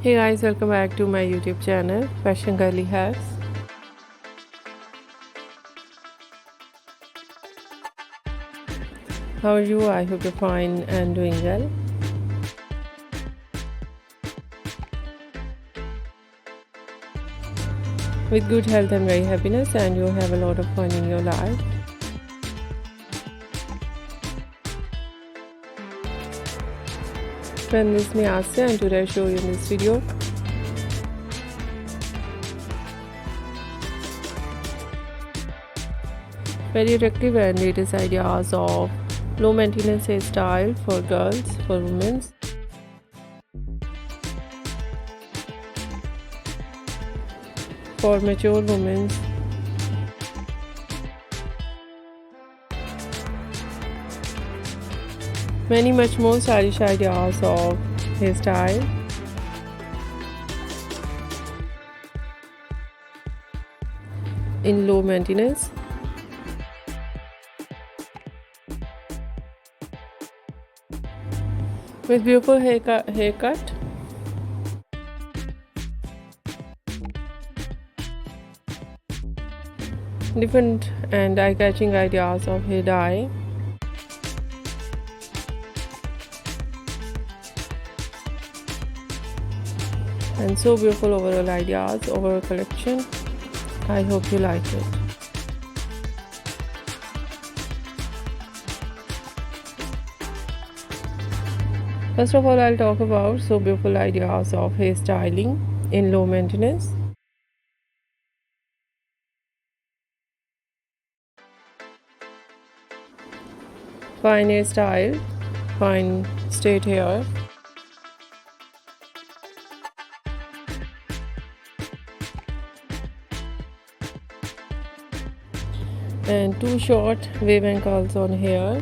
Hey guys, welcome back to my YouTube channel Fashion Girly Hacks. How are you? I hope you're fine and doing well. With good health and very happiness, and you have a lot of fun in your life. Trendiest Mesmerizing, and today I show you in this video very attractive and latest ideas of low maintenance hairstyle for girls, for women. For mature women. Many much more stylish ideas of hairstyle. In low maintenance. With beautiful haircut. Different and eye-catching ideas of hair dye. And so beautiful overall ideas, overall collection. I hope you like it. First of all, I'll talk about so beautiful ideas of hairstyling in low maintenance. Fine hairstyle, fine straight hair. And two short wave and curls on hair.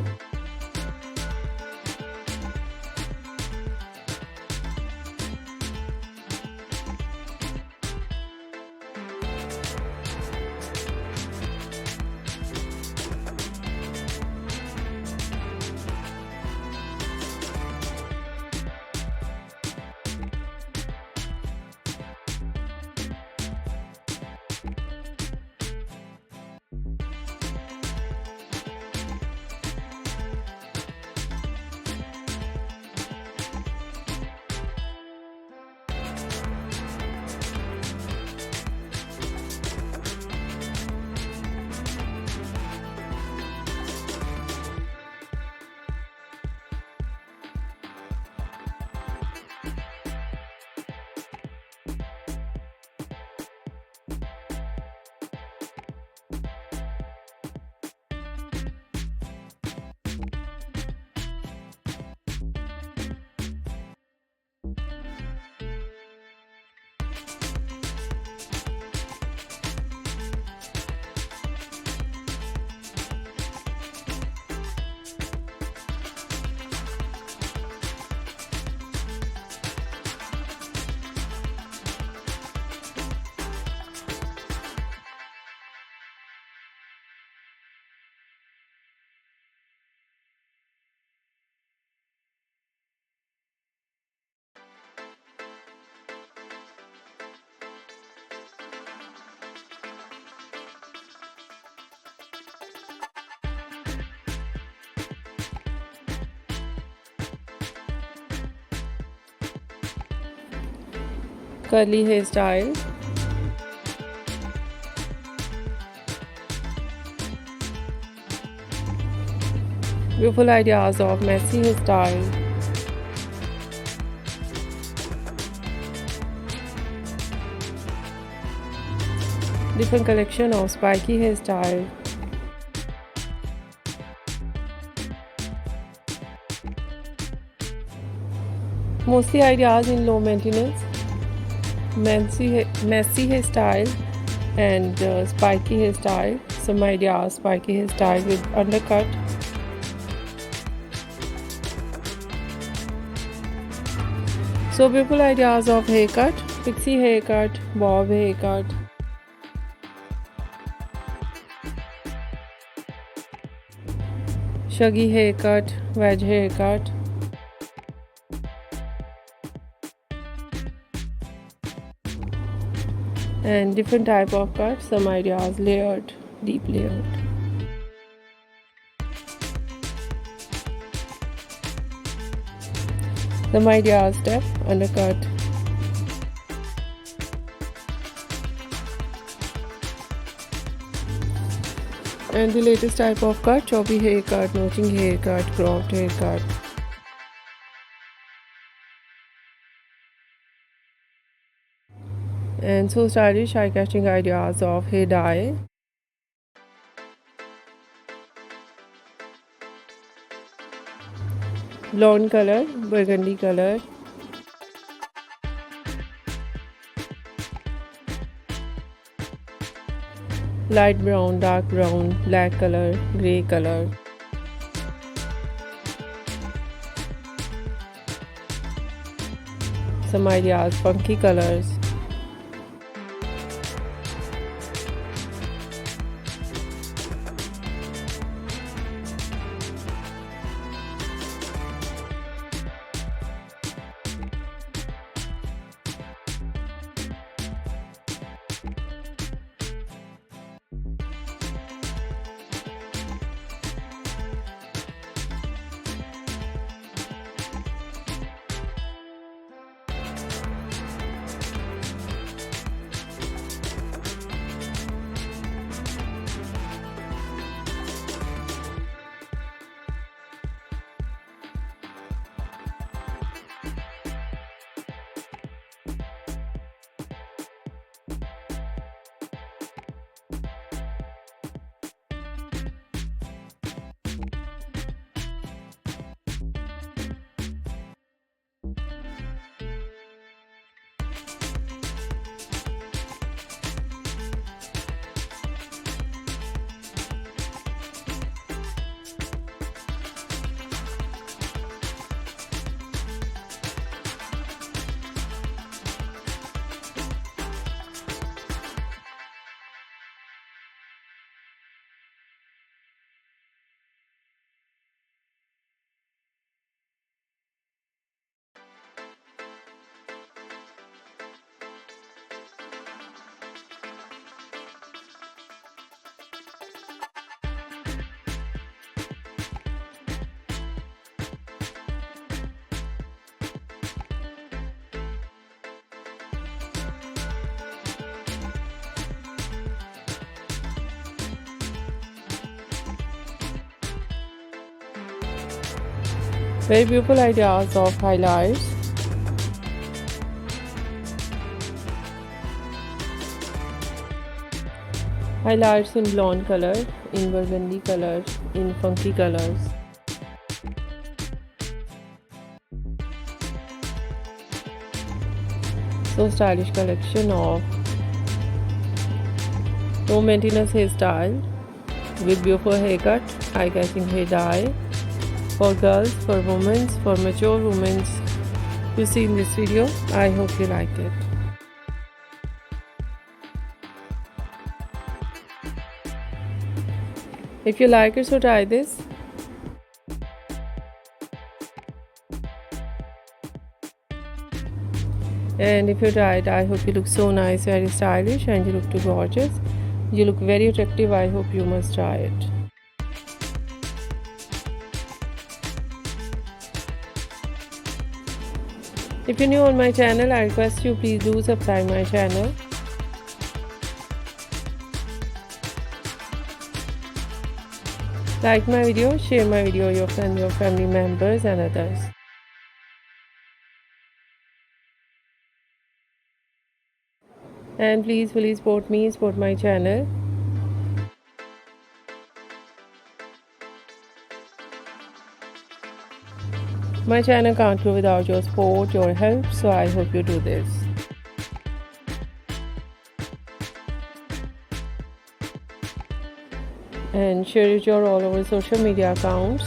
Curly hairstyle. Beautiful ideas of messy hairstyle. Different collection of spiky hairstyle. Mostly ideas in low maintenance. Messy hairstyle and spiky hairstyle. Some ideas spiky hairstyle with undercut. So beautiful ideas of haircut. Pixie haircut, bob haircut. Shaggy haircut, wedge haircut. And different type of cuts, some ideas layered, deep layered. Some ideas step, undercut. And the latest type of cut, choppy haircut, notching haircut, cropped haircut. And so stylish, eye-catching ideas of hair dye. Blonde color, burgundy color. Light brown, dark brown, black color, grey color. Some ideas, funky colors. Very beautiful ideas of highlights. Highlights in blonde color, in burgundy color, in funky colors. So stylish collection of low maintenance hairstyle with beautiful haircut, eye-catching hair dye. For girls, for women, for mature women you see in this video. I hope you like it. If you like it, so try this. And if you try it, I hope you look so nice, very stylish, and you look too gorgeous. You look very attractive. I hope you must try it. If you're new on my channel, I request you please do subscribe my channel. Like my video, share my video with your friends, your family members and others. And please support me, support my channel. My channel can't grow without your support, your help, so I hope you do this. And share it your all over social media accounts.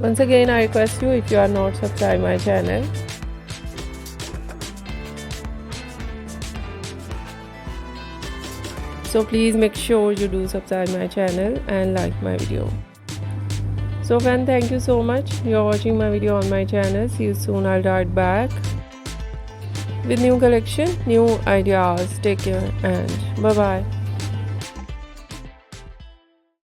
Once again, I request you, if you are not subscribed my channel, so please make sure you do subscribe my channel and like my video. So friend, thank you so much. You're watching my video on my channel. See you soon. I'll dart back with new collection, new ideas. Take care and bye bye.